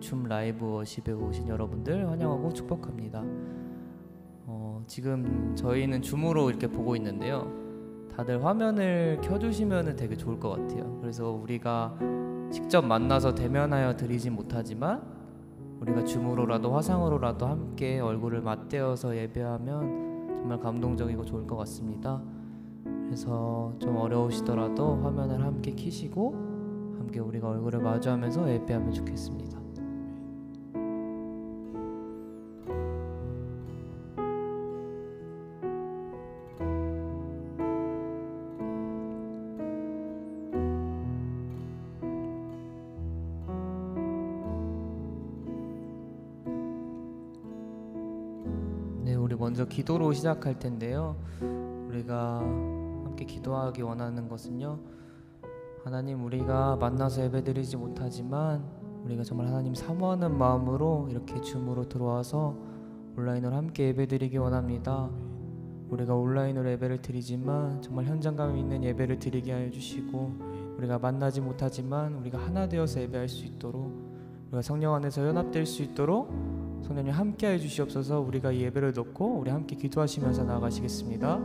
줌 라이브 워십에 오신 여러분들 환영하고 축복합니다. 지금 저희는 줌으로 이렇게 보고 있는데요. 다들 화면을 켜주시면 되게 좋을 것 같아요. 그래서 우리가 직접 만나서 대면하여 드리진 못하지만 우리가 줌으로라도 화상으로라도 함께 얼굴을 맞대어서 예배하면 정말 감동적이고 좋을 것 같습니다. 그래서 좀 어려우시더라도 화면을 함께 켜시고 함께 우리가 얼굴을 마주하면서 예배하면 좋겠습니다. 네, 우리 먼저 기도로 시작할 텐데요. 우리가 함께 기도하기 원하는 것은요, 하나님, 우리가 만나서 예배드리지 못하지만 우리가 정말 하나님 사모하는 마음으로 이렇게 줌으로 들어와서 온라인으로 함께 예배드리기 원합니다. 우리가 온라인으로 예배를 드리지만 정말 현장감 있는 예배를 드리게 하여 주시고, 우리가 만나지 못하지만 우리가 하나 되어서 예배할 수 있도록, 우리가 성령 안에서 연합될 수 있도록 성령님 함께 하여 주시옵소서. 우리가 이 예배를 놓고 우리 함께 기도하시면서 나아가시겠습니다.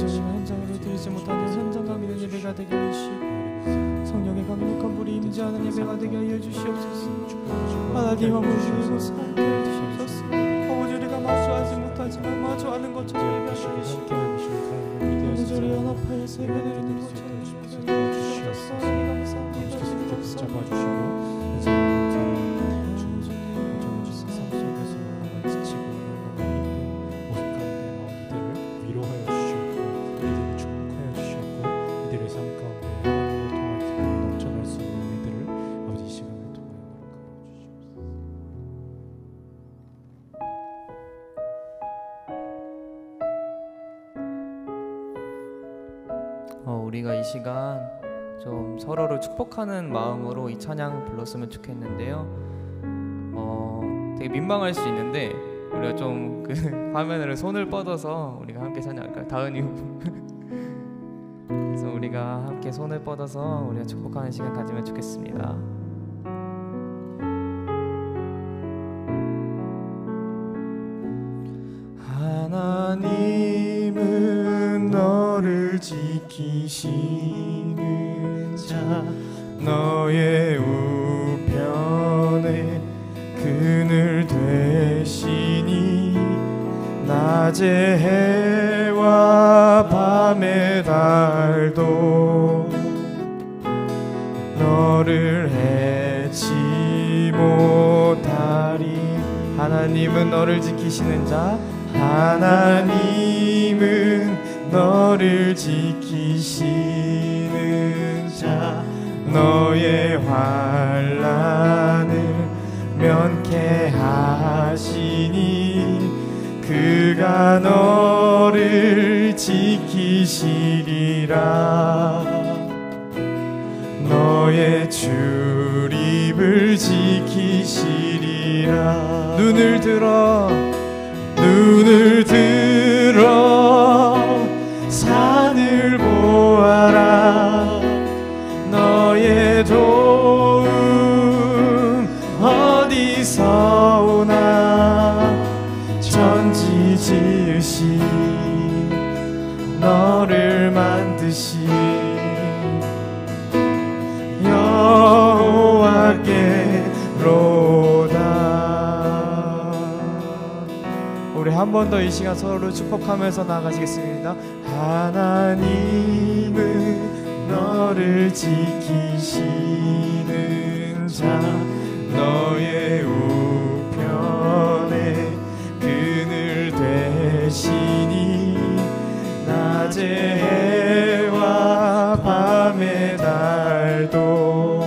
현장으로 드리지 못하는 현장감 있는 예배가 되게 하시고 성령의 강력한 불이 임재하는 예배가 되게 하여 주시옵소서. 하나님, 아버지 살게 해주시옵소서. 아버지, 우리가 마주하지 못하지만 마주하는 것처럼 예배하여 주시고 이리저리 연합하여서 예배드리는 것처럼 예배하여 주시옵소서. 하나님 감사합니다. 붙잡아주시고 우리가 이 시간 좀 서로를 축복하는 마음으로 이 찬양 불렀으면 좋겠는데요. 되게 민망할 수 있는데 우리가 좀 그 화면을 손을 뻗어서 우리가 함께 찬양할까요? 다은이 그래서 우리가 함께 손을 뻗어서 우리가 축복하는 시간 가지면 좋겠습니다. 하나님은 너를 지키시는 자, 너의 우편에 그늘 되시니 낮의 해와 밤의 달도 너를 해치 못하리. 하나님은 너를 지키시는 자, 하나님은 너를 지키시는 자, 너의 환난을 면케하시니 그가 너를 지키시리라. 너의 출입을 지키시리라. 눈을 들어 산을 보아라. 너의 도움 어디서 오나. 천지 지으신 너를 만드신 여호와께로다. 우리 한 번 더 이 시간 서로를 축복하면서 나아가시겠습니다. 하나님은 너를 지키시는 자, 너의 우편에 그늘 되시니 낮의 해와 밤의 달도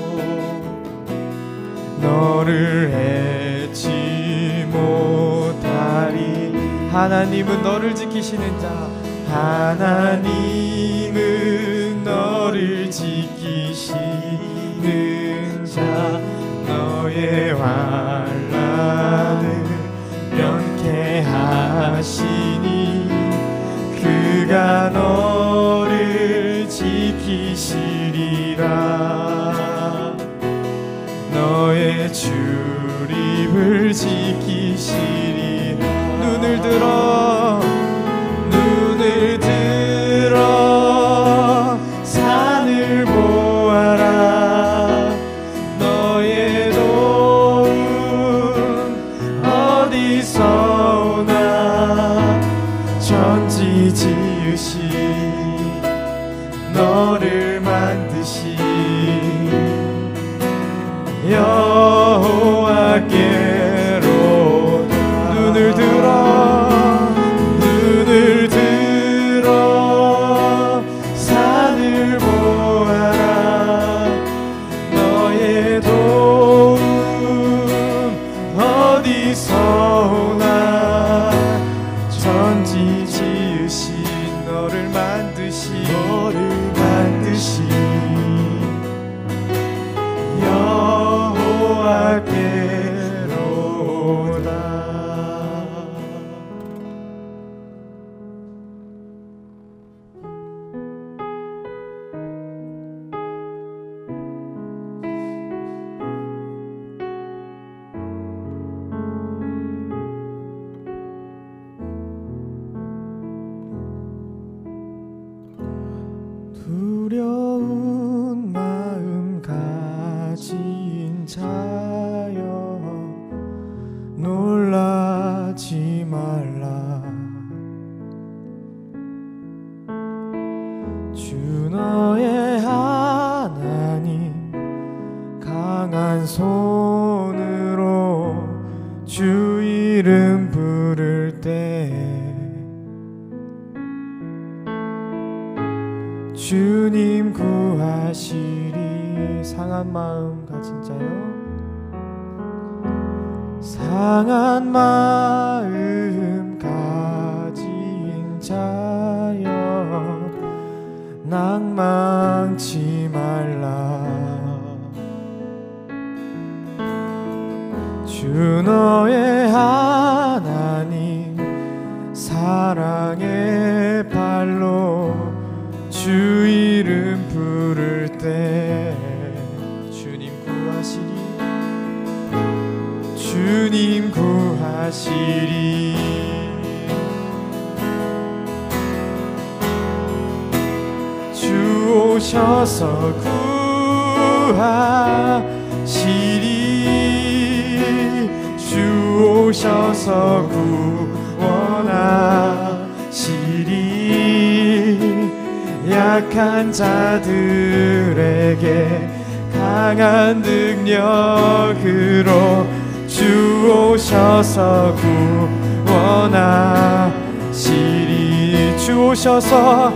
너를 해치 못하리. 하나님은 너를 지키시는 자, 하나님은 너를 지키시는 자, 너의 환난을 면케하시니 그가 너를 지키시리라. 너의 출입을 지키시리라. 눈을 들어 산을 보아라. 너의 도움 어디서 오나. 천지 지으신 너를 만드신 여호와께로 눈을 들어 산을 보아라. 너의 도움 어디서 오나. 천지 지으신 너를 만드신 여호와께로다. 두려운 마음 가진 자여 놀라지 말라. 주 너의 하나님 강한 손으로 주 이름 부를 때 주님 구하시리. 상한 마음 가진 자요, 상한 마음 가진 자여 낭망치 말라. 주 너의 하나님 사랑의 발로 주 이름 부를 때 주님 구하시리. 주 오셔서 구하시리. 주 오셔서 구원하시리. 약한 자들에게 강한 능력으로 주 오셔서 구원하시리. 주 오셔서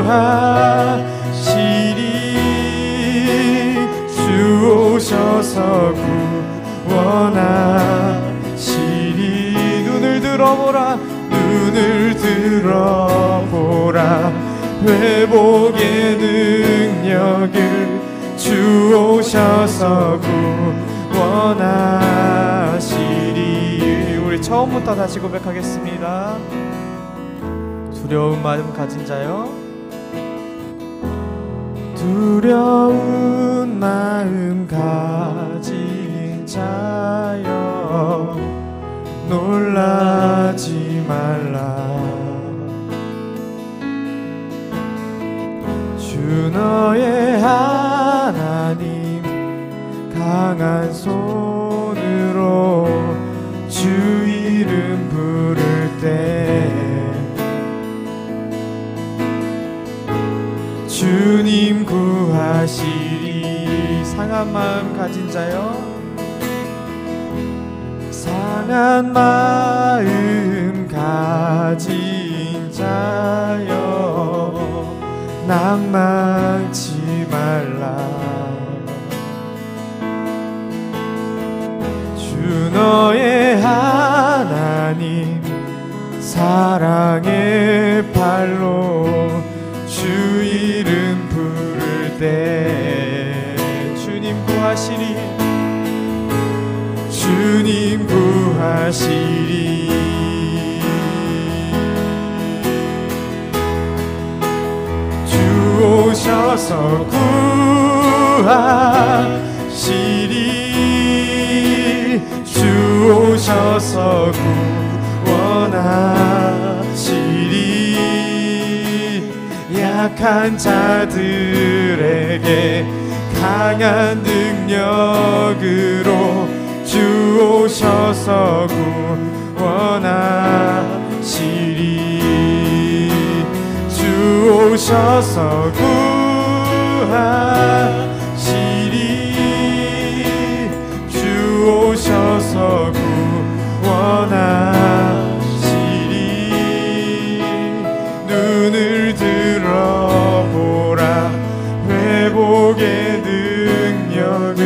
구하시리. 주 오셔서 구원하시리. 눈을 들어보라. 회복의 능력을 주 오셔서 구원하시리. 우리 처음부터 다시 고백하겠습니다. 두려운 마음 가진 자여, 두려운 마음 가진 자여 놀라지 말라. 주 너의 하나님 강한 손으로 주 이름 부를 때 주님 구하시리. 상한 마음 가진 자여, 상한 마음 가진 자여 낭망치 말라. 주 너의 하나님 사랑의 발로 주 이름 부를 때 주님 구하시리 주님 구하시리 주 오셔서 구하시리 주 오셔서 구원하시리 약한 자들에게 강한 능력으로 주 오셔서 구원하시리 주 오셔서 구하시리 주 오셔서 구원하시리 눈을 들어보라 회복의 능력을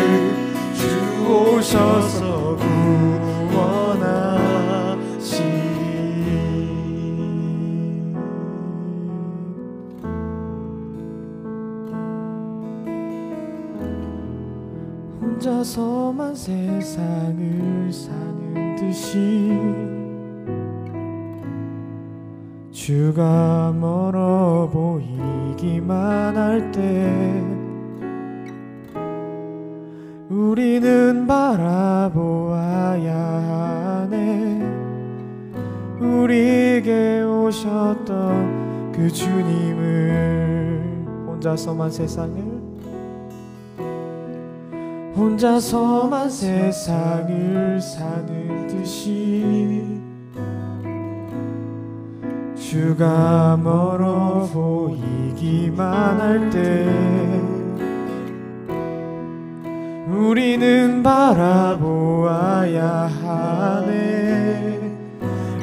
주 오셔서 구원하시리 혼자서만 세상을 사는 듯이 주가 멀어 보이기만 할 때 우리는 바라보아야 하네 우리에게 오셨던 그 주님을 혼자서만 세상을 사는 듯이 주가 멀어 보이기만 할 때 우리는 바라보아야 하네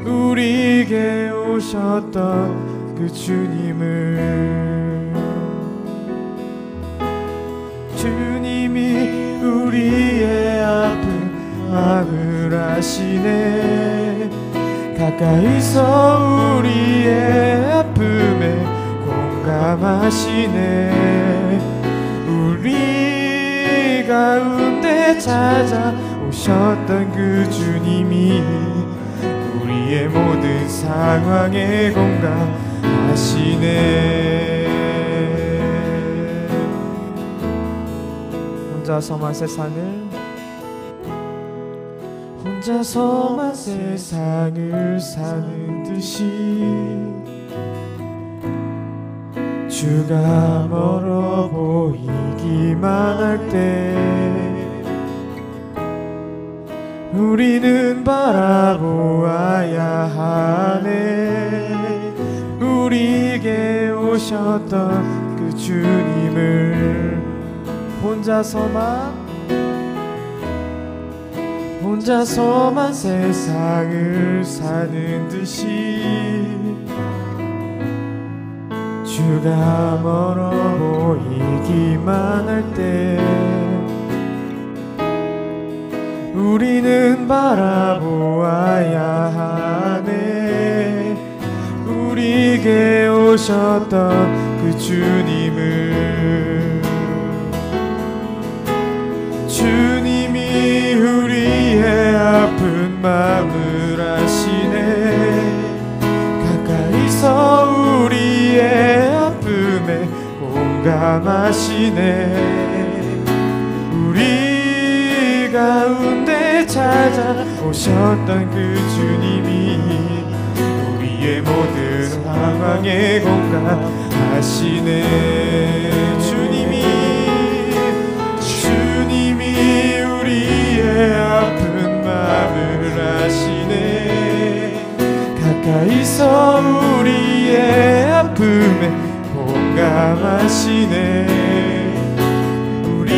우리에게 오셨던 그 주님을 주님이 우리의 아픈 마음을 아시네 가까이서 우리의 아픔에 공감하시네 우리 가운데 찾아오셨던 그 주님이 우리의 모든 상황에 공감하시네 혼자서만 세상을 사는 듯이 주가 멀어 보이기만 할 때 우리는 바라보아야 하네 우리에게 오셨던 그 주님을 혼자서만 세상을 사는 듯이 주가 멀어 보이기만 할 때 우리는 바라보아야 하네 우리에게 오셨던 그 주님을 주님이 우리의 아픈 마음을 아시네 가까이서 우리의 아픔에 공감하시네 우리 가운데 찾아오셨던 그 주님이 우리의 모든 상황에 공감하시네 주님이 우리의 아픈 마음을 아시네 가까이서 우리의 아픔에 공감하시네 우리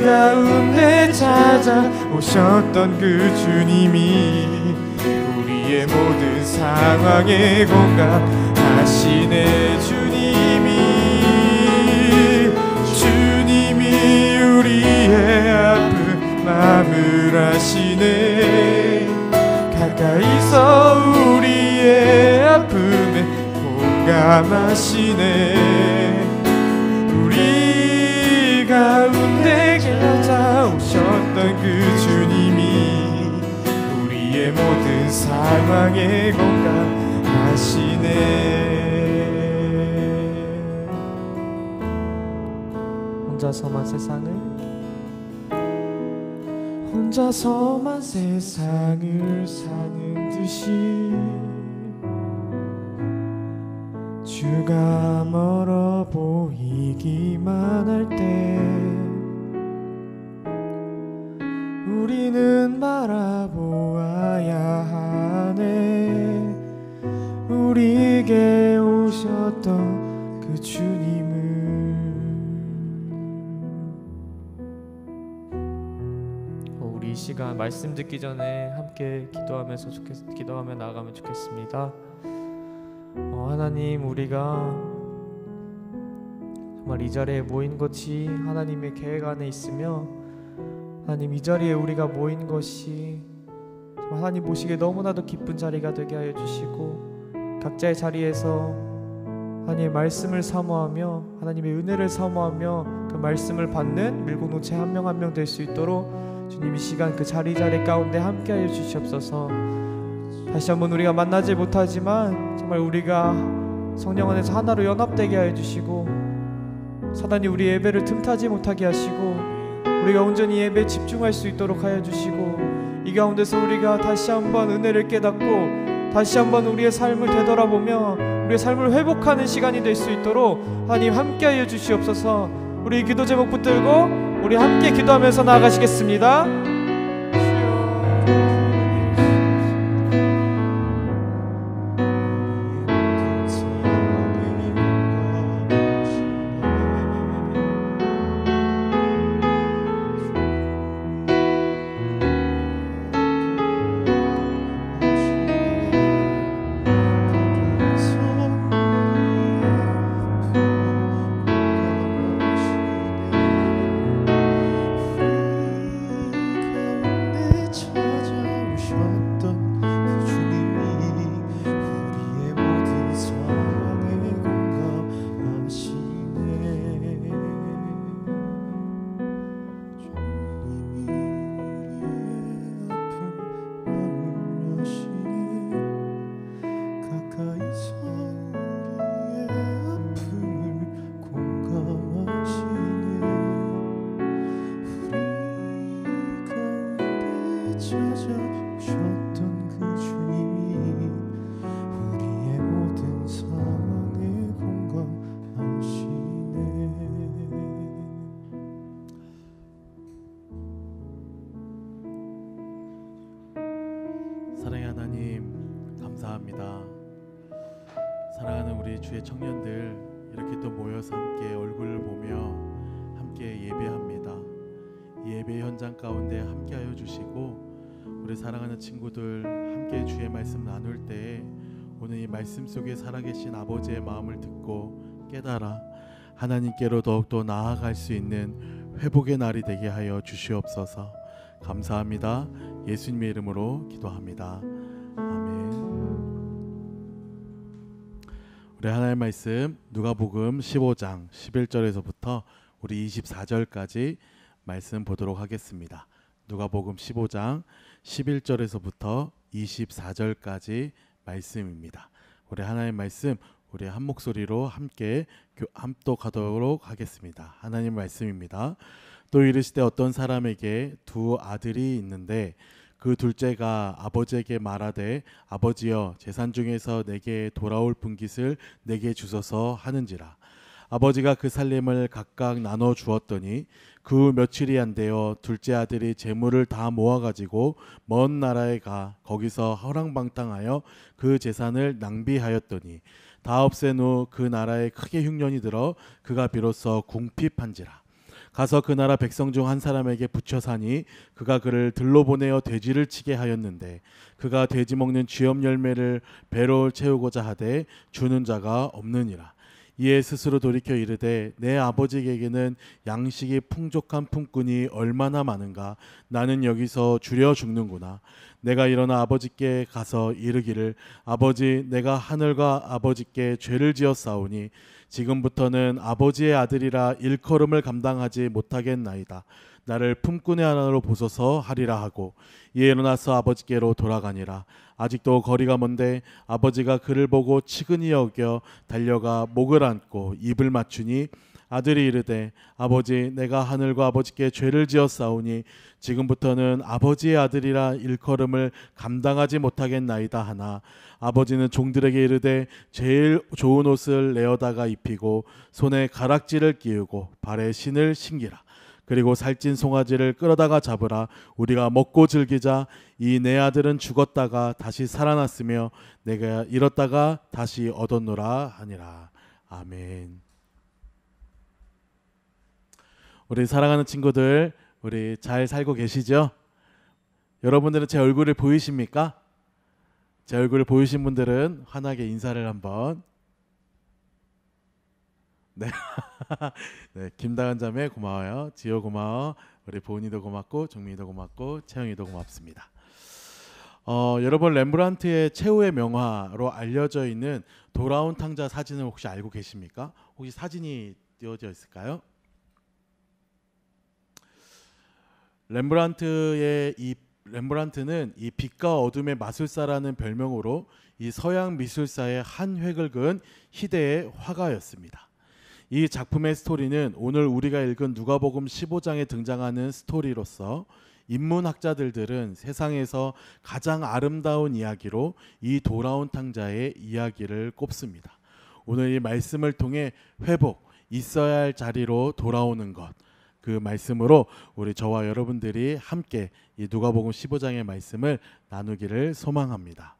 가운데 찾아오셨던 그 주님이 우리의 모든 상황에 공감하시네 주님이 우리의 아픈 마음을 아시네 가까이서 우리 공감하시네. 우리 가운데 찾아오셨던 그 주님이 우리의 모든 상황에 공감하시네. 혼자서만 세상을 사는 듯이 주가 멀어 보이기만 할 때 우리는 바라보아야 하네. 우리에게 오셨던 그 주님을. 우리 이 시간 말씀 듣기 전에 함께 기도하며 나아가면 좋겠습니다. 하나님, 우리가 정말 이 자리에 모인 것이 하나님의 계획 안에 있으며, 하나님 이 자리에 우리가 모인 것이 하나님 보시기에 너무나도 기쁜 자리가 되게 하여 주시고, 각자의 자리에서 하나님의 말씀을 사모하며 하나님의 은혜를 사모하며 그 말씀을 받는 밀고노체 한 명 한 명 될 수 있도록 주님 이 시간 그 자리 가운데 함께 하여 주시옵소서. 다시 한번 우리가 만나지 못하지만 정말 우리가 성령 안에서 하나로 연합되게 하여 주시고, 사단이 우리 예배를 틈타지 못하게 하시고 우리가 온전히 예배에 집중할 수 있도록 하여 주시고, 이 가운데서 우리가 다시 한번 은혜를 깨닫고 다시 한번 우리의 삶을 되돌아보며 우리의 삶을 회복하는 시간이 될 수 있도록 하나님 함께 하여 주시옵소서. 우리 기도 제목 붙들고 우리 함께 기도하면서 나아가시겠습니다. 사랑의 하나님, 감사합니다. 사랑하는 우리 주의 청년들, 이렇게 또 모여서 함께 얼굴을 보며 함께 예배합니다. 이 예배 현장 가운데 함께 하여 주시고, 우리 사랑하는 친구들 함께 주의 말씀 나눌 때 오늘 이 말씀 속에 살아계신 아버지의 마음을 듣고 깨달아 하나님께로 더욱더 나아갈 수 있는 회복의 날이 되게 하여 주시옵소서. 감사합니다. 예수님의 이름으로 기도합니다. 아멘. 우리 하나님의 말씀 누가복음 15장 11절에서부터 우리 24절까지 말씀 보도록 하겠습니다. 누가복음 15장 11절에서부터 24절까지 말씀입니다. 우리 하나님의 말씀 우리 한 목소리로 함께 합독하도록 하겠습니다. 하나님 말씀입니다. 또 이르시되 어떤 사람에게 두 아들이 있는데 그 둘째가 아버지에게 말하되 아버지여 재산 중에서 내게 돌아올 분깃을 내게 주소서 하는지라. 아버지가 그 살림을 각각 나눠 주었더니 그 며칠이 안 되어 둘째 아들이 재물을 다 모아가지고 먼 나라에 가 거기서 허랑방탕하여 그 재산을 낭비하였더니 다 없앤 후 그 나라에 크게 흉년이 들어 그가 비로소 궁핍한지라. 가서 그 나라 백성 중 한 사람에게 붙여 사니 그가 그를 들로 보내어 돼지를 치게 하였는데 그가 돼지 먹는 쥐업 열매를 배로 채우고자 하되 주는 자가 없느니라. 이에 스스로 돌이켜 이르되 내 아버지에게는 양식이 풍족한 품꾼이 얼마나 많은가. 나는 여기서 줄여 죽는구나. 내가 일어나 아버지께 가서 이르기를 아버지, 내가 하늘과 아버지께 죄를 지었사오니 지금부터는 아버지의 아들이라 일컬음을 감당하지 못하겠나이다. 나를 품꾼의 하나로 보소서 하리라 하고 이에 일어나서 아버지께로 돌아가니라. 아직도 거리가 먼데 아버지가 그를 보고 치근히 여겨 달려가 목을 안고 입을 맞추니 아들이 이르되 아버지, 내가 하늘과 아버지께 죄를 지었사오니 지금부터는 아버지의 아들이라 일컬음을 감당하지 못하겠나이다 하나 아버지는 종들에게 이르되 제일 좋은 옷을 내어다가 입히고 손에 가락지를 끼우고 발에 신을 신기라. 그리고 살찐 송아지를 끌어다가 잡으라. 우리가 먹고 즐기자. 이 내 아들은 죽었다가 다시 살아났으며 내가 잃었다가 다시 얻었노라 하니라. 아멘. 우리 사랑하는 친구들, 우리 잘 살고 계시죠? 여러분들은 제 얼굴을 보이십니까? 제 얼굴을 보이신 분들은 환하게 인사를 한번. 네. 네, 김다은 자매 고마워요. 지호 고마워. 우리 보은이도 고맙고 종민이도 고맙고 채영이도 고맙습니다. 여러분 렘브란트의 최후의 명화로 알려져 있는 돌아온 탕자 사진을 혹시 알고 계십니까? 혹시 사진이 띄워져 있을까요? 렘브란트는 이 빛과 어둠의 마술사라는 별명으로 이 서양 미술사의 한 획을 그은 희대의 화가였습니다. 이 작품의 스토리는 오늘 우리가 읽은 누가복음 15장에 등장하는 스토리로서 인문학자들은 세상에서 가장 아름다운 이야기로 이 돌아온 탕자의 이야기를 꼽습니다. 오늘 이 말씀을 통해 회복, 있어야 할 자리로 돌아오는 것, 그 말씀으로 우리 저와 여러분들이 함께 이 누가복음 15장의 말씀을 나누기를 소망합니다.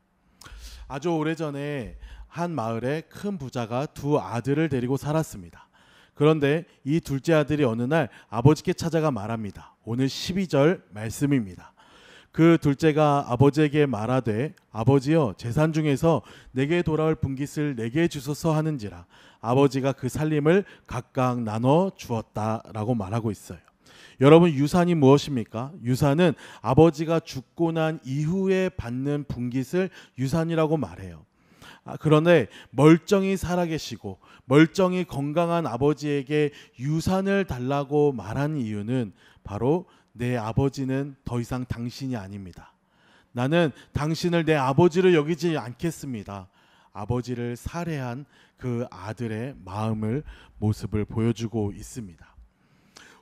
아주 오래전에 한 마을에 큰 부자가 두 아들을 데리고 살았습니다. 그런데 이 둘째 아들이 어느 날 아버지께 찾아가 말합니다. 오늘 12절 말씀입니다. 그 둘째가 아버지에게 말하되 아버지여, 재산 중에서 내게 돌아올 분깃을 내게 주소서 하는지라. 아버지가 그 살림을 각각 나눠 주었다라고 말하고 있어요. 여러분, 유산이 무엇입니까? 유산은 아버지가 죽고 난 이후에 받는 분깃을 유산이라고 말해요. 그런데 멀쩡히 살아계시고 멀쩡히 건강한 아버지에게 유산을 달라고 말한 이유는 바로 내 아버지는 더 이상 당신이 아닙니다. 나는 당신을 내 아버지로 여기지 않겠습니다. 아버지를 살해한 그 아들의 모습을 보여주고 있습니다.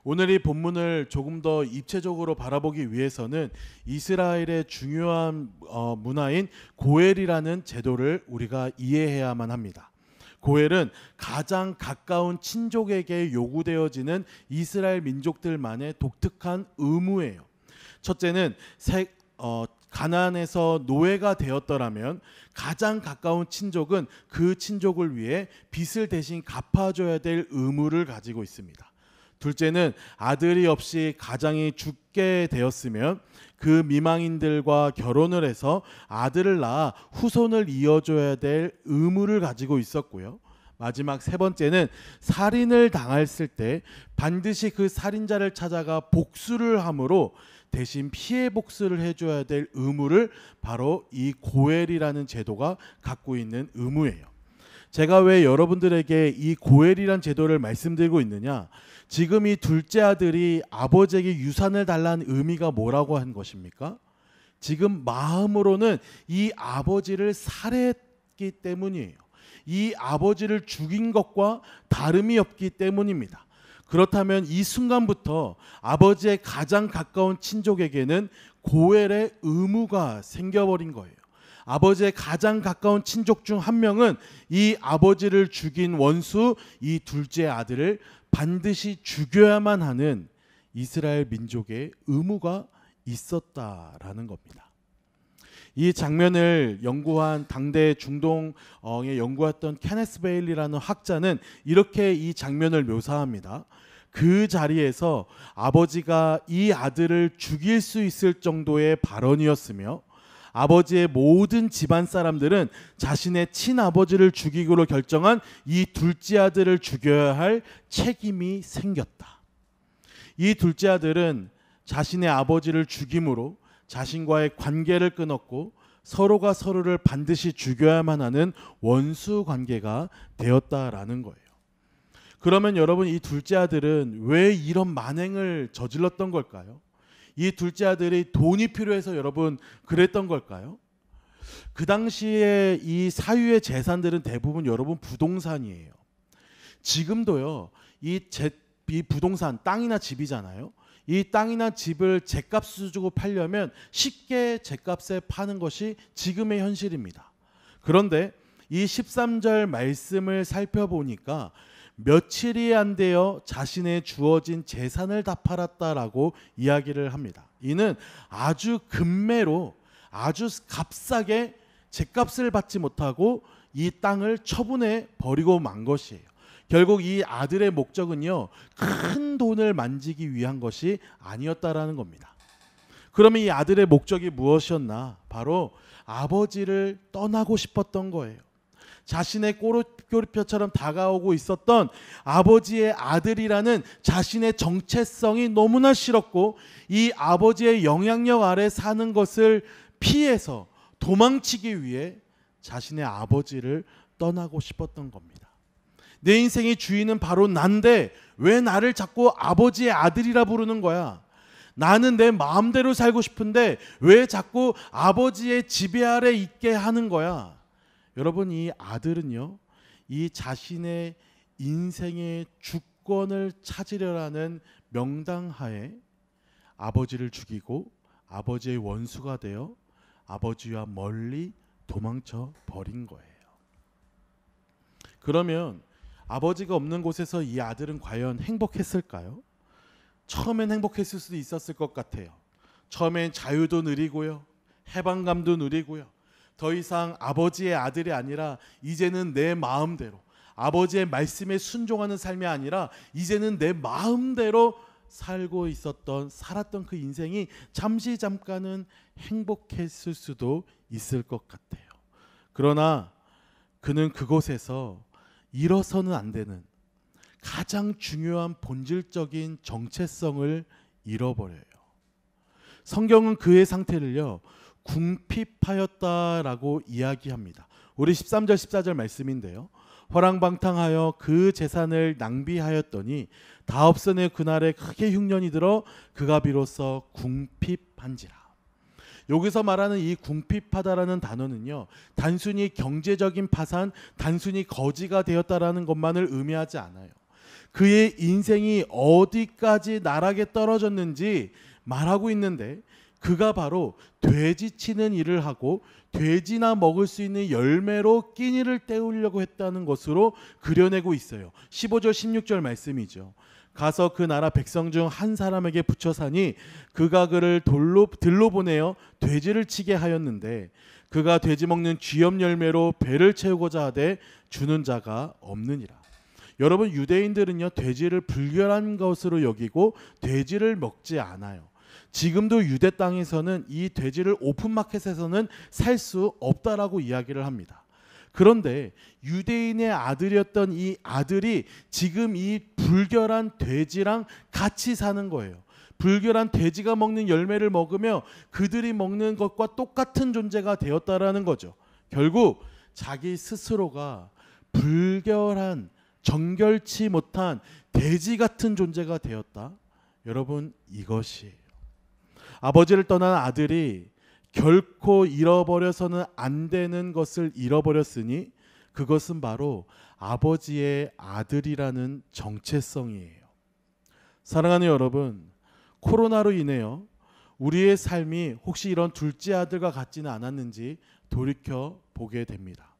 오늘 이 본문을 조금 더 입체적으로 바라보기 위해서는 이스라엘의 중요한 문화인 고엘이라는 제도를 우리가 이해해야만 합니다. 고엘은 가장 가까운 친족에게 요구되어지는 이스라엘 민족들만의 독특한 의무예요. 첫째는 가나안에서 노예가 되었더라면 가장 가까운 친족은 그 친족을 위해 빚을 대신 갚아줘야 될 의무를 가지고 있습니다. 둘째는 아들이 없이 가장이 죽게 되었으면 그 미망인들과 결혼을 해서 아들을 낳아 후손을 이어줘야 될 의무를 가지고 있었고요. 마지막 세 번째는 살인을 당했을 때 반드시 그 살인자를 찾아가 복수를 함으로 대신 피해 복수를 해줘야 될 의무를 바로 이 고엘이라는 제도가 갖고 있는 의무예요. 제가 왜 여러분들에게 이 고엘이란 제도를 말씀드리고 있느냐? 지금 이 둘째 아들이 아버지에게 유산을 달라는 의미가 뭐라고 한 것입니까? 지금 마음으로는 이 아버지를 살해했기 때문이에요. 이 아버지를 죽인 것과 다름이 없기 때문입니다. 그렇다면 이 순간부터 아버지의 가장 가까운 친족에게는 고엘의 의무가 생겨버린 거예요. 아버지의 가장 가까운 친족 중 한 명은 이 아버지를 죽인 원수 이 둘째 아들을 반드시 죽여야만 하는 이스라엘 민족의 의무가 있었다라는 겁니다. 이 장면을 연구한 당대 중동에 연구했던 케네스 베일리라는 학자는 이렇게 이 장면을 묘사합니다. 그 자리에서 아버지가 이 아들을 죽일 수 있을 정도의 발언이었으며 아버지의 모든 집안 사람들은 자신의 친아버지를 죽이기로 결정한 이 둘째 아들을 죽여야 할 책임이 생겼다. 이 둘째 아들은 자신의 아버지를 죽임으로 자신과의 관계를 끊었고 서로가 서로를 반드시 죽여야만 하는 원수 관계가 되었다라는 거예요. 그러면 여러분, 이 둘째 아들은 왜 이런 만행을 저질렀던 걸까요? 이 둘째 아들이 돈이 필요해서 여러분 그랬던 걸까요? 그 당시에 이 사유의 재산들은 대부분 여러분 부동산이에요. 지금도요, 이 부동산, 땅이나 집이잖아요. 이 땅이나 집을 죗값을 주고 팔려면 쉽게 죗값에 파는 것이 지금의 현실입니다. 그런데 이 13절 말씀을 살펴보니까 며칠이 안 되어 자신의 주어진 재산을 다 팔았다라고 이야기를 합니다. 이는 아주 금매로 아주 값싸게 죗값을 받지 못하고 이 땅을 처분해 버리고 만 것이에요. 결국 이 아들의 목적은요, 큰 돈을 만지기 위한 것이 아니었다라는 겁니다. 그러면 이 아들의 목적이 무엇이었나? 바로 아버지를 떠나고 싶었던 거예요. 자신의 꼬리뼈처럼 다가오고 있었던 아버지의 아들이라는 자신의 정체성이 너무나 싫었고, 이 아버지의 영향력 아래 사는 것을 피해서 도망치기 위해 자신의 아버지를 떠나고 싶었던 겁니다. 내 인생의 주인은 바로 난데 왜 나를 자꾸 아버지의 아들이라 부르는 거야? 나는 내 마음대로 살고 싶은데 왜 자꾸 아버지의 지배 아래 있게 하는 거야? 여러분, 이 아들은요, 이 자신의 인생의 주권을 찾으려는 명당하에 아버지를 죽이고 아버지의 원수가 되어 아버지와 멀리 도망쳐 버린 거예요. 그러면 아버지가 없는 곳에서 이 아들은 과연 행복했을까요? 처음엔 행복했을 수도 있었을 것 같아요. 처음엔 자유도 누리고요, 해방감도 누리고요, 더 이상 아버지의 아들이 아니라 이제는 내 마음대로 아버지의 말씀에 순종하는 삶이 아니라 이제는 내 마음대로 살았던 그 인생이 잠깐은 행복했을 수도 있을 것 같아요. 그러나 그는 그곳에서 잃어서는 안 되는 가장 중요한 본질적인 정체성을 잃어버려요. 성경은 그의 상태를요, 궁핍하였다라고 이야기합니다. 우리 13절 14절 말씀인데요, 허랑방탕하여 그 재산을 낭비하였더니 다 없어내 그날에 크게 흉년이 들어 그가 비로소 궁핍한지라. 여기서 말하는 이 궁핍하다라는 단어는요, 단순히 경제적인 파산, 단순히 거지가 되었다라는 것만을 의미하지 않아요. 그의 인생이 어디까지 나락에 떨어졌는지 말하고 있는데, 그가 바로 돼지 치는 일을 하고 돼지나 먹을 수 있는 열매로 끼니를 때우려고 했다는 것으로 그려내고 있어요. 15절 16절 말씀이죠. 가서 그 나라 백성 중 한 사람에게 붙여 사니 그가 그를 들로 보내어 돼지를 치게 하였는데 그가 돼지 먹는 쥐염 열매로 배를 채우고자 하되 주는 자가 없느니라. 여러분, 유대인들은요, 돼지를 불결한 것으로 여기고 돼지를 먹지 않아요. 지금도 유대 땅에서는 이 돼지를 오픈마켓에서는 살 수 없다라고 이야기를 합니다. 그런데 유대인의 아들이었던 이 아들이 지금 이 불결한 돼지랑 같이 사는 거예요. 불결한 돼지가 먹는 열매를 먹으며 그들이 먹는 것과 똑같은 존재가 되었다라는 거죠. 결국 자기 스스로가 불결한, 정결치 못한 돼지 같은 존재가 되었다. 여러분, 이것이에요. 아버지를 떠난 아들이 결코 잃어버려서는 안 되는 것을 잃어버렸으니 그것은 바로 아버지의 아들이라는 정체성이에요. 사랑하는 여러분, 코로나로 인해요, 우리의 삶이 혹시 이런 둘째 아들과 같지는 않았는지 돌이켜 보게 됩니다.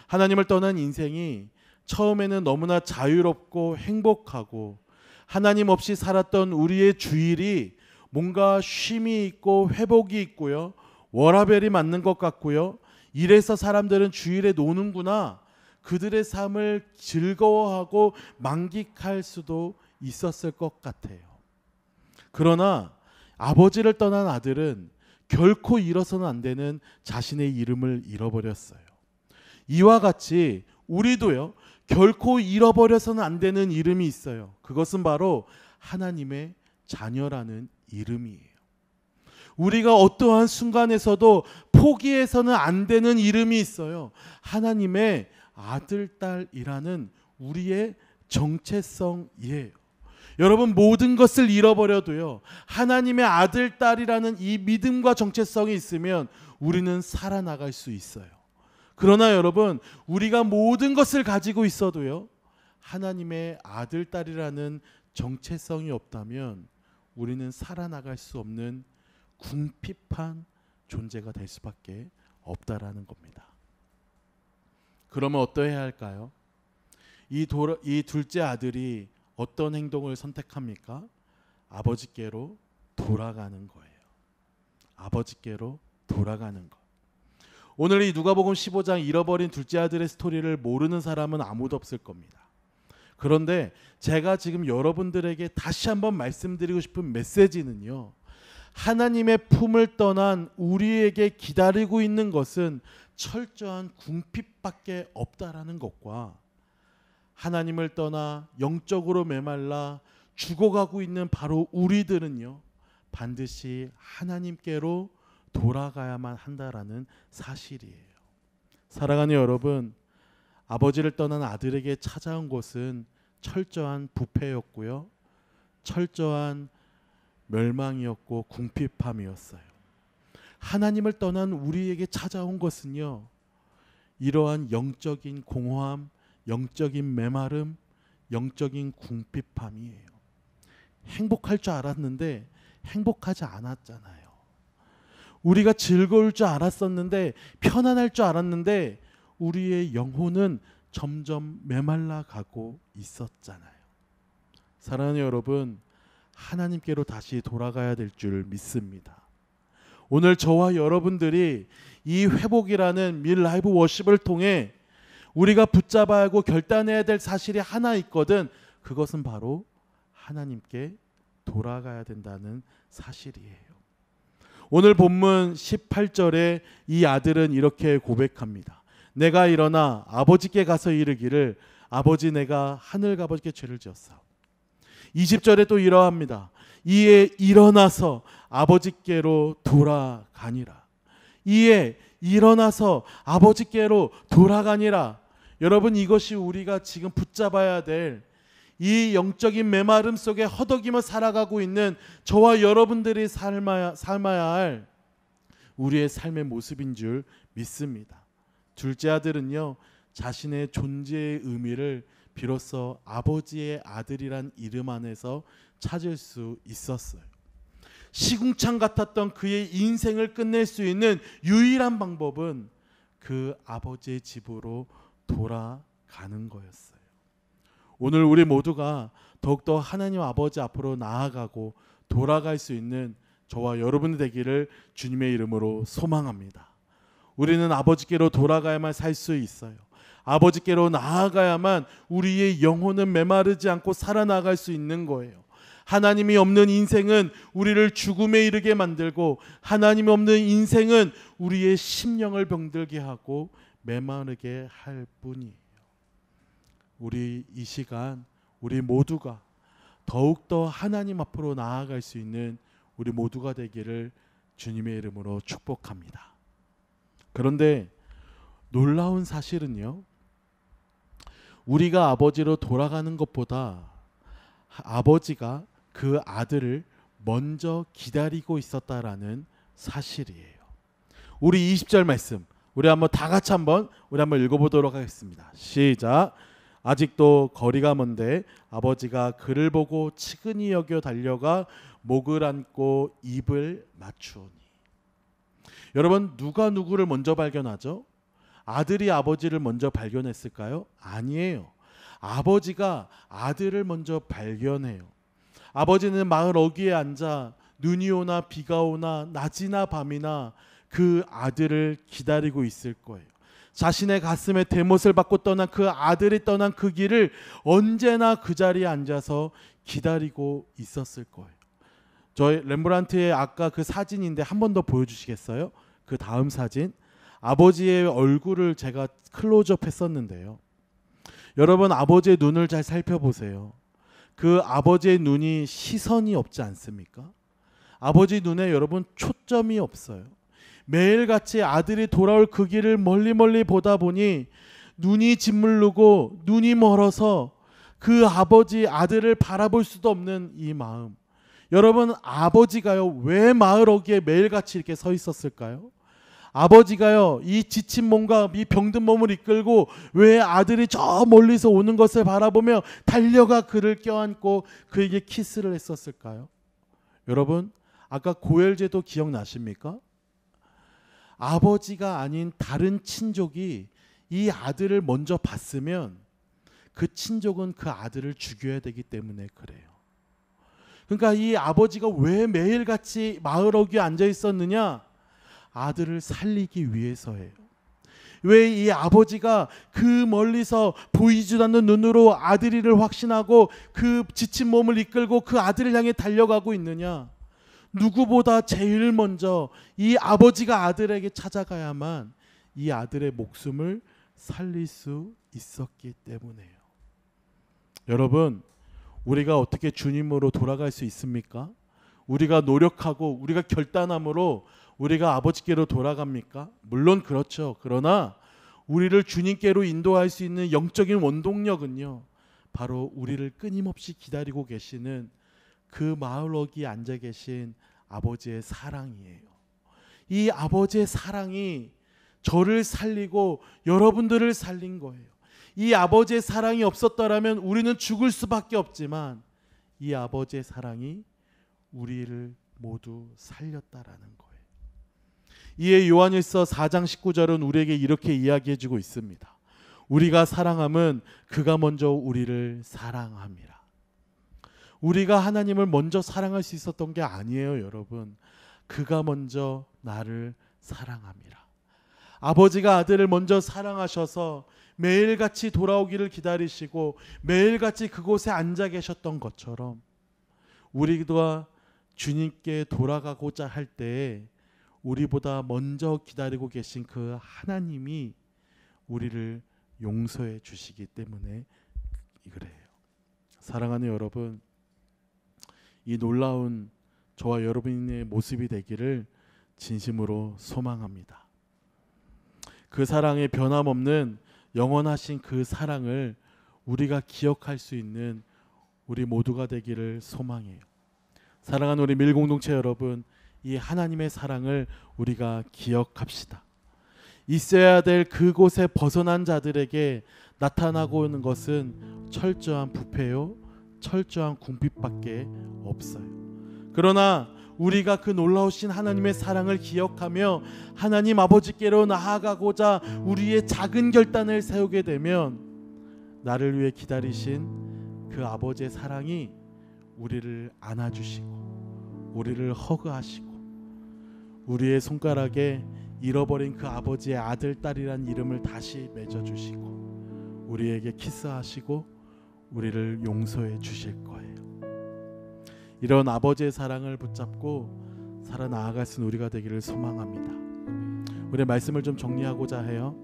하나님을 떠난 인생이 처음에는 너무나 자유롭고 행복하고 하나님 없이 살았던 우리의 주일이 뭔가 쉼이 있고 회복이 있고요, 워라밸이 맞는 것 같고요, 이래서 사람들은 주일에 노는구나, 그들의 삶을 즐거워하고 만끽할 수도 있었을 것 같아요. 그러나 아버지를 떠난 아들은 결코 잃어서는 안 되는 자신의 이름을 잃어버렸어요. 이와 같이 우리도요, 결코 잃어버려서는 안 되는 이름이 있어요. 그것은 바로 하나님의 자녀라는 이름이에요. 우리가 어떠한 순간에서도 포기해서는 안 되는 이름이 있어요. 하나님의 아들, 딸이라는 우리의 정체성이에요. 여러분, 모든 것을 잃어버려도요, 하나님의 아들, 딸이라는 이 믿음과 정체성이 있으면 우리는 살아나갈 수 있어요. 그러나 여러분, 우리가 모든 것을 가지고 있어도요, 하나님의 아들, 딸이라는 정체성이 없다면 우리는 살아나갈 수 없는 궁핍한 존재가 될 수밖에 없다라는 겁니다. 그러면 어떠해야 할까요? 이 둘째 아들이 어떤 행동을 선택합니까? 아버지께로 돌아가는 거예요. 아버지께로 돌아가는 것. 오늘 이 누가복음 15장 잃어버린 둘째 아들의 스토리를 모르는 사람은 아무도 없을 겁니다. 그런데 제가 지금 여러분들에게 다시 한번 말씀드리고 싶은 메시지는요, 하나님의 품을 떠난 우리에게 기다리고 있는 것은 철저한 궁핍밖에 없다라는 것과, 하나님을 떠나 영적으로 메말라 죽어가고 있는 바로 우리들은요, 반드시 하나님께로 돌아가야만 한다라는 사실이에요. 사랑하는 여러분, 아버지를 떠난 아들에게 찾아온 것은 철저한 부패였고요, 철저한 멸망이었고 궁핍함이었어요. 하나님을 떠난 우리에게 찾아온 것은요, 이러한 영적인 공허함, 영적인 메마름, 영적인 궁핍함이에요. 행복할 줄 알았는데 행복하지 않았잖아요. 우리가 즐거울 줄 알았었는데, 편안할 줄 알았는데 우리의 영혼은 점점 메말라 가고 있었잖아요. 사랑하는 여러분, 하나님께로 다시 돌아가야 될 줄 믿습니다. 오늘 저와 여러분들이 이 회복이라는 밀라이브 워십을 통해 우리가 붙잡아야 하고 결단해야 될 사실이 하나 있거든. 그것은 바로 하나님께 돌아가야 된다는 사실이에요. 오늘 본문 18절에 이 아들은 이렇게 고백합니다. 내가 일어나 아버지께 가서 이르기를, 아버지, 내가 하늘과 아버지께 죄를 지었사오. 20절에 또 이러합니다. 이에 일어나서 아버지께로 돌아가니라. 이에 일어나서 아버지께로 돌아가니라. 여러분, 이것이 우리가 지금 붙잡아야 될, 이 영적인 메마름 속에 허덕이며 살아가고 있는 저와 여러분들이 삶아야 할 우리의 삶의 모습인 줄 믿습니다. 둘째 아들은요, 자신의 존재의 의미를 비로소 아버지의 아들이란 이름 안에서 찾을 수 있었어요. 시궁창 같았던 그의 인생을 끝낼 수 있는 유일한 방법은 그 아버지의 집으로 돌아가는 거였어요. 오늘 우리 모두가 더욱더 하나님 아버지 앞으로 나아가고 돌아갈 수 있는 저와 여러분이 되기를 주님의 이름으로 소망합니다. 우리는 아버지께로 돌아가야만 살 수 있어요. 아버지께로 나아가야만 우리의 영혼은 메마르지 않고 살아나갈 수 있는 거예요. 하나님이 없는 인생은 우리를 죽음에 이르게 만들고, 하나님이 없는 인생은 우리의 심령을 병들게 하고 메마르게 할 뿐이에요. 우리 이 시간 우리 모두가 더욱더 하나님 앞으로 나아갈 수 있는 우리 모두가 되기를 주님의 이름으로 축복합니다. 그런데 놀라운 사실은요, 우리가 아버지로 돌아가는 것보다 아버지가 그 아들을 먼저 기다리고 있었다라는 사실이에요. 우리 20절 말씀 우리 한번 다 같이 한번 읽어보도록 하겠습니다. 시작. 아직도 거리가 먼데 아버지가 그를 보고 치근히 여겨 달려가 목을 안고 입을 맞추니. 여러분, 누가 누구를 먼저 발견하죠? 아들이 아버지를 먼저 발견했을까요? 아니에요. 아버지가 아들을 먼저 발견해요. 아버지는 마을 어귀에 앉아 눈이 오나 비가 오나 낮이나 밤이나 그 아들을 기다리고 있을 거예요. 자신의 가슴에 대못을 받고 떠난 그 아들이 떠난 그 길을 언제나 그 자리에 앉아서 기다리고 있었을 거예요. 저희 렘브란트의 아까 그 사진인데 한 번 더 보여주시겠어요? 그 다음 사진. 아버지의 얼굴을 제가 클로즈업 했었는데요. 여러분, 아버지의 눈을 잘 살펴보세요. 그 아버지의 눈이 시선이 없지 않습니까? 아버지 눈에 여러분 초점이 없어요. 매일같이 아들이 돌아올 그 길을 멀리 보다 보니 눈이 짓물르고 눈이 멀어서 그 아버지 아들을 바라볼 수도 없는 이 마음. 여러분, 아버지가요 왜 마을 어귀에 매일같이 이렇게 서 있었을까요? 아버지가요 이 지친 몸과 이 병든 몸을 이끌고 왜 아들이 저 멀리서 오는 것을 바라보며 달려가 그를 껴안고 그에게 키스를 했었을까요? 여러분, 아까 고엘제도 기억나십니까? 아버지가 아닌 다른 친족이 이 아들을 먼저 봤으면 그 친족은 그 아들을 죽여야 되기 때문에 그래요. 그러니까 이 아버지가 왜 매일같이 마을 어귀에 앉아 있었느냐? 아들을 살리기 위해서예요. 왜 이 아버지가 그 멀리서 보이지도 않는 눈으로 아들이를 확신하고 그 지친 몸을 이끌고 그 아들을 향해 달려가고 있느냐? 누구보다 제일 먼저 이 아버지가 아들에게 찾아가야만 이 아들의 목숨을 살릴 수 있었기 때문에요. 여러분, 우리가 어떻게 주님으로 돌아갈 수 있습니까? 우리가 노력하고 우리가 결단함으로 우리가 아버지께로 돌아갑니까? 물론 그렇죠. 그러나 우리를 주님께로 인도할 수 있는 영적인 원동력은요, 바로 우리를 끊임없이 기다리고 계시는 그 마을 어귀에 앉아 계신 아버지의 사랑이에요. 이 아버지의 사랑이 저를 살리고 여러분들을 살린 거예요. 이 아버지의 사랑이 없었더라면 우리는 죽을 수밖에 없지만 이 아버지의 사랑이 우리를 모두 살렸다라는 거예요. 이에 요한일서 4장 19절은 우리에게 이렇게 이야기해주고 있습니다. 우리가 사랑함은 그가 먼저 우리를 사랑함이라. 우리가 하나님을 먼저 사랑할 수 있었던 게 아니에요, 여러분. 그가 먼저 나를 사랑함이라. 아버지가 아들을 먼저 사랑하셔서 매일같이 돌아오기를 기다리시고 매일같이 그곳에 앉아 계셨던 것처럼 우리가 주님께 돌아가고자 할 때에 우리보다 먼저 기다리고 계신 그 하나님이 우리를 용서해 주시기 때문에 그래요. 사랑하는 여러분, 이 놀라운 저와 여러분의 모습이 되기를 진심으로 소망합니다. 그 사랑의 변함없는 영원하신 그 사랑을 우리가 기억할 수 있는 우리 모두가 되기를 소망해요. 사랑하는 우리 밀공동체 여러분, 이 하나님의 사랑을 우리가 기억합시다. 있어야 될 그곳에 벗어난 자들에게 나타나고 있는 것은 철저한 부패요, 철저한 궁핍밖에 없어요. 그러나 우리가 그 놀라우신 하나님의 사랑을 기억하며 하나님 아버지께로 나아가고자 우리의 작은 결단을 세우게 되면 나를 위해 기다리신 그 아버지의 사랑이 우리를 안아주시고 우리를 허그하시고 우리의 손가락에 잃어버린 그 아버지의 아들, 딸이란 이름을 다시 맺어주시고 우리에게 키스하시고 우리를 용서해 주실 거예요. 이런 아버지의 사랑을 붙잡고 살아나아갈 수 있는 우리가 되기를 소망합니다. 우리의 말씀을 좀 정리하고자 해요.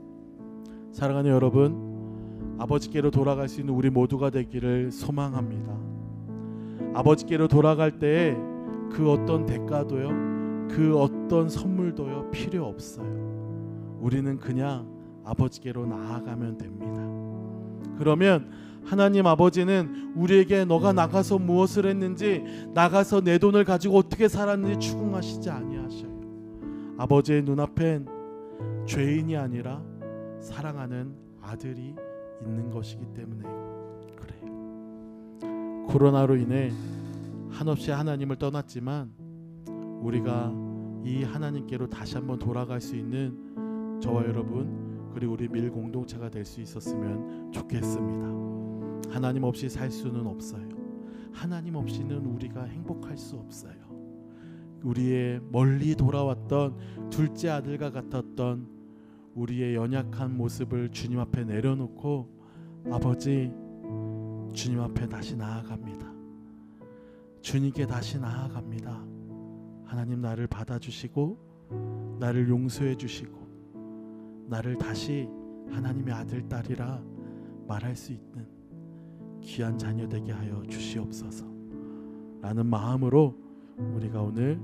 사랑하는 여러분, 아버지께로 돌아갈 수 있는 우리 모두가 되기를 소망합니다. 아버지께로 돌아갈 때에 그 어떤 대가도요, 그 어떤 선물도요 필요 없어요. 우리는 그냥 아버지께로 나아가면 됩니다. 그러면 하나님 아버지는 우리에게 너가 나가서 무엇을 했는지, 나가서 내 돈을 가지고 어떻게 살았는지 추궁하시지 아니하셔요. 아버지의 눈앞엔 죄인이 아니라 사랑하는 아들이 있는 것이기 때문에 그래요. 코로나로 인해 한없이 하나님을 떠났지만 우리가 이 하나님께로 다시 한번 돌아갈 수 있는 저와 여러분 그리고 우리 밀 공동체가 될 수 있었으면 좋겠습니다. 하나님 없이 살 수는 없어요. 하나님 없이는 우리가 행복할 수 없어요. 우리의 멀리 돌아왔던 둘째 아들과 같았던 우리의 연약한 모습을 주님 앞에 내려놓고 아버지, 주님 앞에 다시 나아갑니다. 주님께 다시 나아갑니다. 하나님, 나를 받아주시고 나를 용서해 주시고 나를 다시 하나님의 아들, 딸이라 말할 수 있는 귀한 자녀 되게 하여 주시옵소서 라는 마음으로 우리가 오늘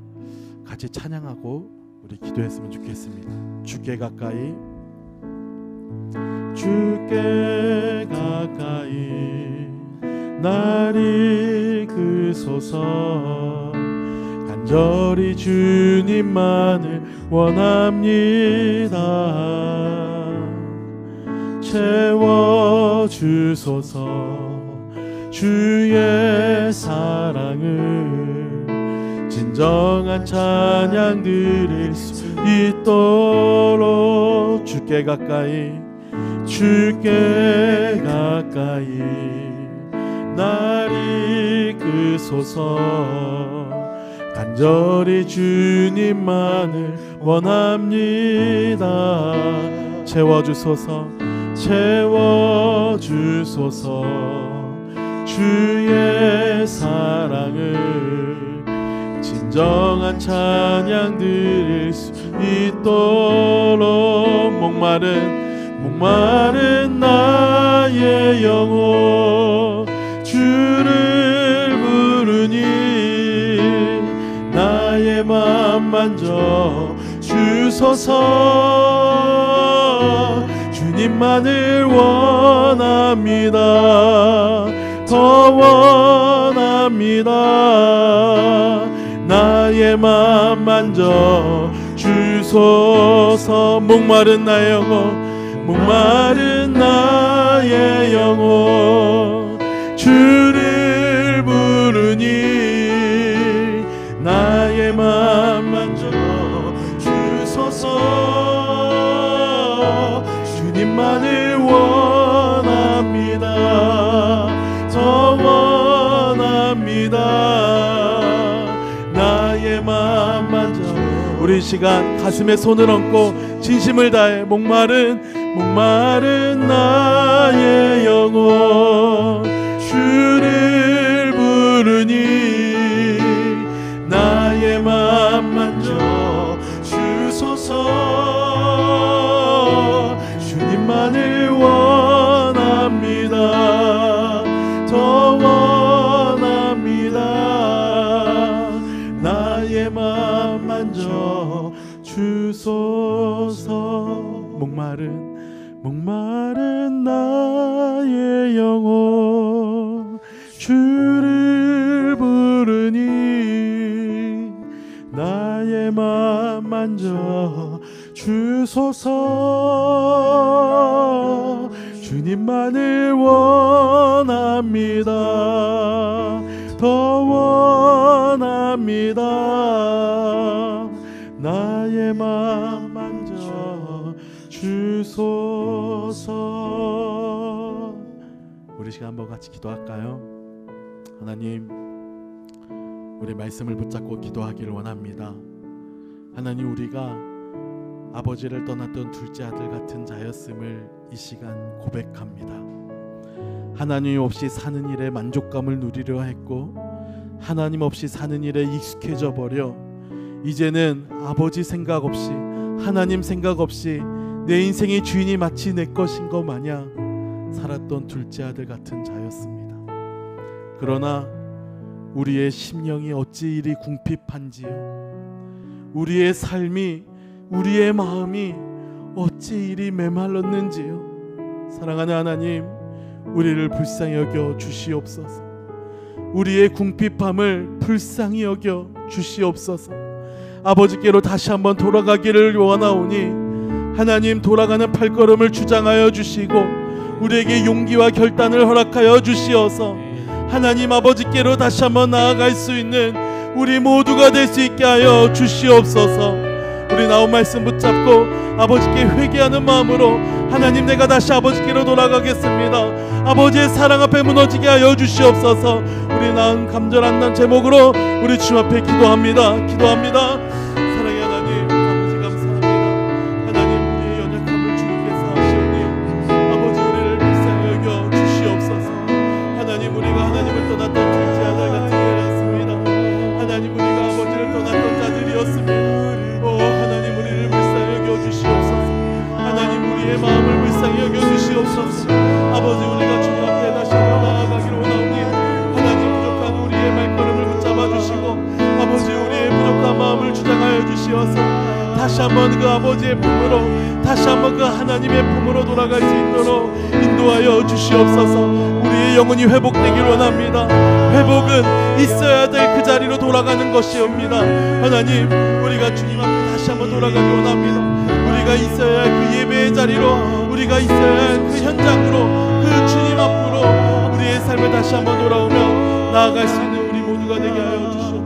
같이 찬양하고 우리 기도했으면 좋겠습니다. 주께 가까이, 주께 가까이 날 이끄소서. 간절히 주님만을 원합니다. 채워주소서. 주의 사랑을 진정한 찬양 드릴 수 있도록 주께 가까이, 주께 가까이 날 이끄소서. 간절히 주님만을 원합니다. 채워주소서. 채워주소서. 주의 사랑을 진정한 찬양 드릴 수 있도록. 목마른 나의 영혼 주를 부르니 나의 맘 만져 주소서. 주님만을 원합니다. 더 원합니다. 나의 맘 만져 주소서. 목마른 나의 영혼, 목마른 나의 영혼 주를 부르니 나의 맘 만져 주소서. 주님만을 원합니다. 더 원합니다. 나의 맘 만져. 우리 시간 가슴에 손을 얹고 진심을 다해 목마른 나의 영혼 주를 부르니 나의 맘 만져 주소서. 주님만을 원합니다. 더 원합니다. 나의 맘 만져 주소서. 목마른 나의 영혼 주를 부르니 나의 맘 만져 주소서. 주님만을 원합니다. 더 원합니다. 나의 맘 만져 주소서. 우리 시간 한번 같이 기도할까요? 하나님, 우리 말씀을 붙잡고 기도하기를 원합니다. 하나님, 우리가 아버지를 떠났던 둘째 아들 같은 자였음을 이 시간 고백합니다. 하나님 없이 사는 일에 만족감을 누리려 했고 하나님 없이 사는 일에 익숙해져 버려 이제는 아버지 생각 없이 하나님 생각 없이 내 인생의 주인이 마치 내 것인 것 마냥 살았던 둘째 아들 같은 자였습니다. 그러나 우리의 심령이 어찌 이리 궁핍한지요. 우리의 삶이, 우리의 마음이 어찌 이리 메말랐는지요. 사랑하는 하나님, 우리를 불쌍히 여겨 주시옵소서. 우리의 궁핍함을 불쌍히 여겨 주시옵소서. 아버지께로 다시 한번 돌아가기를 원하오니 하나님, 돌아가는 발걸음을 주장하여 주시고 우리에게 용기와 결단을 허락하여 주시어서 하나님 아버지께로 다시 한번 나아갈 수 있는 우리 모두가 될 수 있게 하여 주시옵소서. 우리 나온 말씀 붙잡고 아버지께 회개하는 마음으로 하나님, 내가 다시 아버지께로 돌아가겠습니다. 아버지의 사랑 앞에 무너지게 하여 주시옵소서. 우리 나은 감절한 제목으로 우리 주 앞에 기도합니다. 사랑의 하나님, 아버지 감사합니다. 하나님, 우리의 연약함을 주님께서 하시오니 아버지, 우리를 불쌍히 여겨 주시옵소서. 하나님, 우리가 하나님을 떠났던 둘째 아들 같은 일이었습니다. 주시옵소서. 아버지, 우리가 주님 앞에 다시 한번 나아가기를 원하오니 하나님, 부족한 우리의 발걸음을 붙잡아 주시고 아버지, 우리의 부족한 마음을 주장하여 주시어서 다시 한번 그 아버지의 품으로, 다시 한번 그 하나님의 품으로 돌아갈 수 있도록 인도하여 주시옵소서. 우리의 영혼이 회복되길 원합니다. 회복은 있어야 될 그 자리로 돌아가는 것이옵니다. 하나님, 우리가 주님 앞에 다시 한번 돌아가길 원합니다. 우리가 있어야 할 그 예배의 자리로, 우리가 있어야 할 그 현장으로, 그 주님 앞으로 우리의 삶을 다시 한번 돌아오며 나아갈 수 있는 우리 모두가 되게 하여 주시옵소서.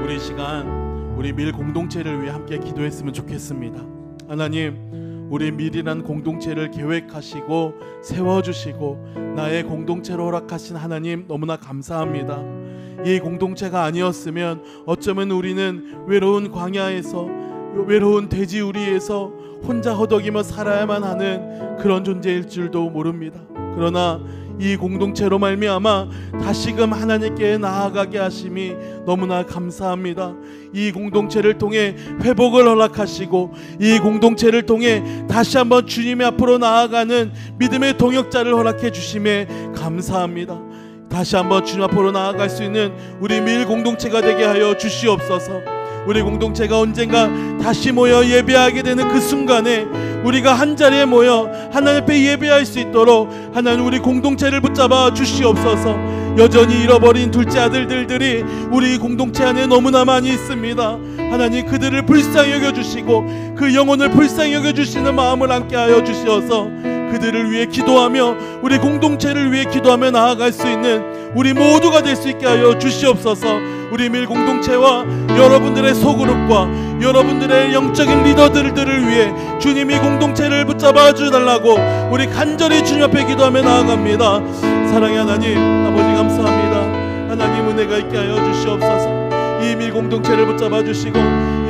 우리 시간, 우리 밀 공동체를 위해 함께 기도했으면 좋겠습니다. 하나님, 우리 밀이란 공동체를 계획하시고 세워주시고 나의 공동체로 허락하신 하나님, 너무나 감사합니다. 이 공동체가 아니었으면 어쩌면 우리는 외로운 광야에서, 외로운 돼지우리에서 혼자 허덕이며 살아야만 하는 그런 존재일 줄도 모릅니다. 그러나 이 공동체로 말미암아 다시금 하나님께 나아가게 하심이 너무나 감사합니다. 이 공동체를 통해 회복을 허락하시고 이 공동체를 통해 다시 한번 주님의 앞으로 나아가는 믿음의 동역자를 허락해 주심에 감사합니다. 다시 한번 주님 앞으로 나아갈 수 있는 우리 밀 공동체가 되게 하여 주시옵소서. 우리 공동체가 언젠가 다시 모여 예배하게 되는 그 순간에 우리가 한자리에 모여 하나님 앞에 예배할 수 있도록 하나님, 우리 공동체를 붙잡아 주시옵소서. 여전히 잃어버린 둘째 아들들이 우리 공동체 안에 너무나 많이 있습니다. 하나님, 그들을 불쌍히 여겨주시고 그 영혼을 불쌍히 여겨주시는 마음을 함께 하여 주시어서 그들을 위해 기도하며 우리 공동체를 위해 기도하며 나아갈 수 있는 우리 모두가 될 수 있게 하여 주시옵소서. 우리 밀 공동체와 여러분들의 소그룹과 여러분들의 영적인 리더들을 위해 주님이 공동체를 붙잡아 주달라고 우리 간절히 주님 앞에 기도하며 나아갑니다. 사랑의 하나님, 아버지 감사합니다. 하나님, 은혜가 있게 하여 주시옵소서. 이 밀 공동체를 붙잡아 주시고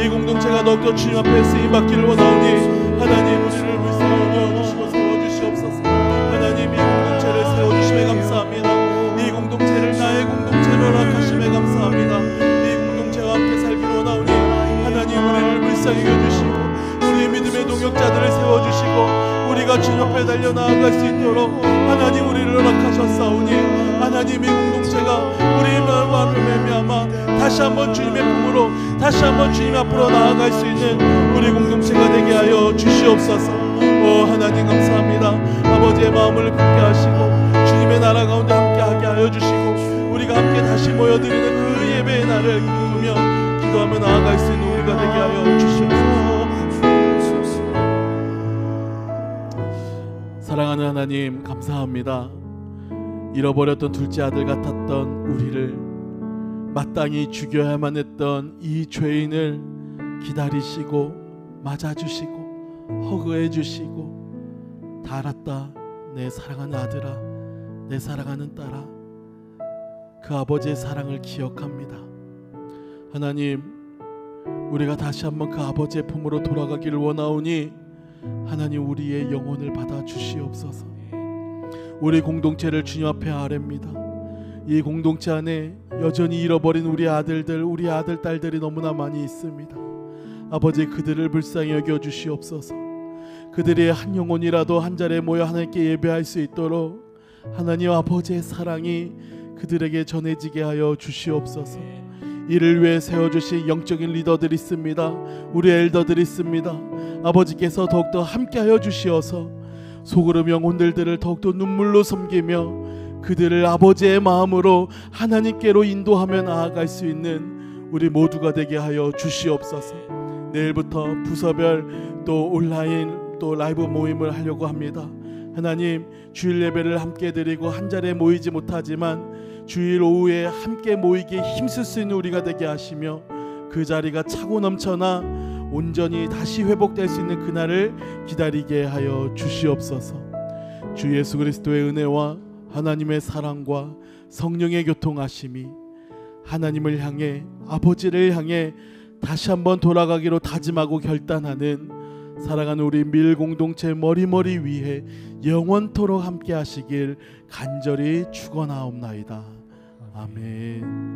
이 공동체가 더욱더 주님 앞에 쓰임받기를 원하오니 하나님, 우리를 불쌍히 여겨주시고 세워주시옵소서. 하나님, 이 공동체를 세워주심에 감사합니다. 이 공동체를 나의 공동체로 허락하심에 감사합니다. 이 공동체와 함께 살기를 원하오니 하나님, 우리를 불쌍히 여겨주시고 우리 믿음의 동역자들을 세워주시고 우리가 주님 앞에 달려나아갈 수 있도록 하나님, 우리를 허락하셨사오니 하나님, 이 공동체가 우리의 말을 맺미암아 다시 한번 주님의 품으로, 다시 한번 주님 앞으로 나아갈 수 있는 우리 공동체가 되게 하여 주시옵소서. 하나님 감사합니다. 아버지의 마음을 굳게 하시고 주님의 나라 가운데 함께하게 하여 주시고 우리가 함께 다시 모여드리는 그 예배의 날을 기쁘며 기도하며 나아갈 수 있는 우리가 되게 하여 주시옵소서. 사랑하는 하나님, 감사합니다. 잃어버렸던 둘째 아들 같았던 우리를, 마땅히 죽여야만 했던 이 죄인을 기다리시고 맞아주시고 허그해 주시고, 다 알았다 내 사랑하는 아들아, 내 사랑하는 딸아, 그 아버지의 사랑을 기억합니다. 하나님, 우리가 다시 한번 그 아버지의 품으로 돌아가기를 원하오니 하나님, 우리의 영혼을 받아 주시옵소서. 우리 공동체를 주님 앞에 아뢰입니다. 이 공동체 안에 여전히 잃어버린 우리 아들들, 우리 아들 딸들이 너무나 많이 있습니다. 아버지, 그들을 불쌍히 여겨 주시옵소서. 그들이 한 영혼이라도 한 자리에 모여 하나님께 예배할 수 있도록 하나님 아버지의 사랑이 그들에게 전해지게 하여 주시옵소서. 이를 위해 세워주신 영적인 리더들이 있습니다. 우리 엘더들이 있습니다. 아버지께서 더욱더 함께하여 주시어서 소그룹 영혼들을 더욱더 눈물로 섬기며 그들을 아버지의 마음으로 하나님께로 인도하며 나아갈 수 있는 우리 모두가 되게 하여 주시옵소서. 내일부터 부서별 또 온라인 또 라이브 모임을 하려고 합니다. 하나님, 주일 예배를 함께 드리고 한 자리에 모이지 못하지만 주일 오후에 함께 모이기에 힘쓸 수 있는 우리가 되게 하시며 그 자리가 차고 넘쳐나 온전히 다시 회복될 수 있는 그날을 기다리게 하여 주시옵소서. 주 예수 그리스도의 은혜와 하나님의 사랑과 성령의 교통하심이 하나님을 향해, 아버지를 향해 다시 한번 돌아가기로 다짐하고 결단하는 사랑하는 우리 밀 공동체 머리머리 위에 영원토록 함께 하시길 간절히 축원하옵나이다. 아멘.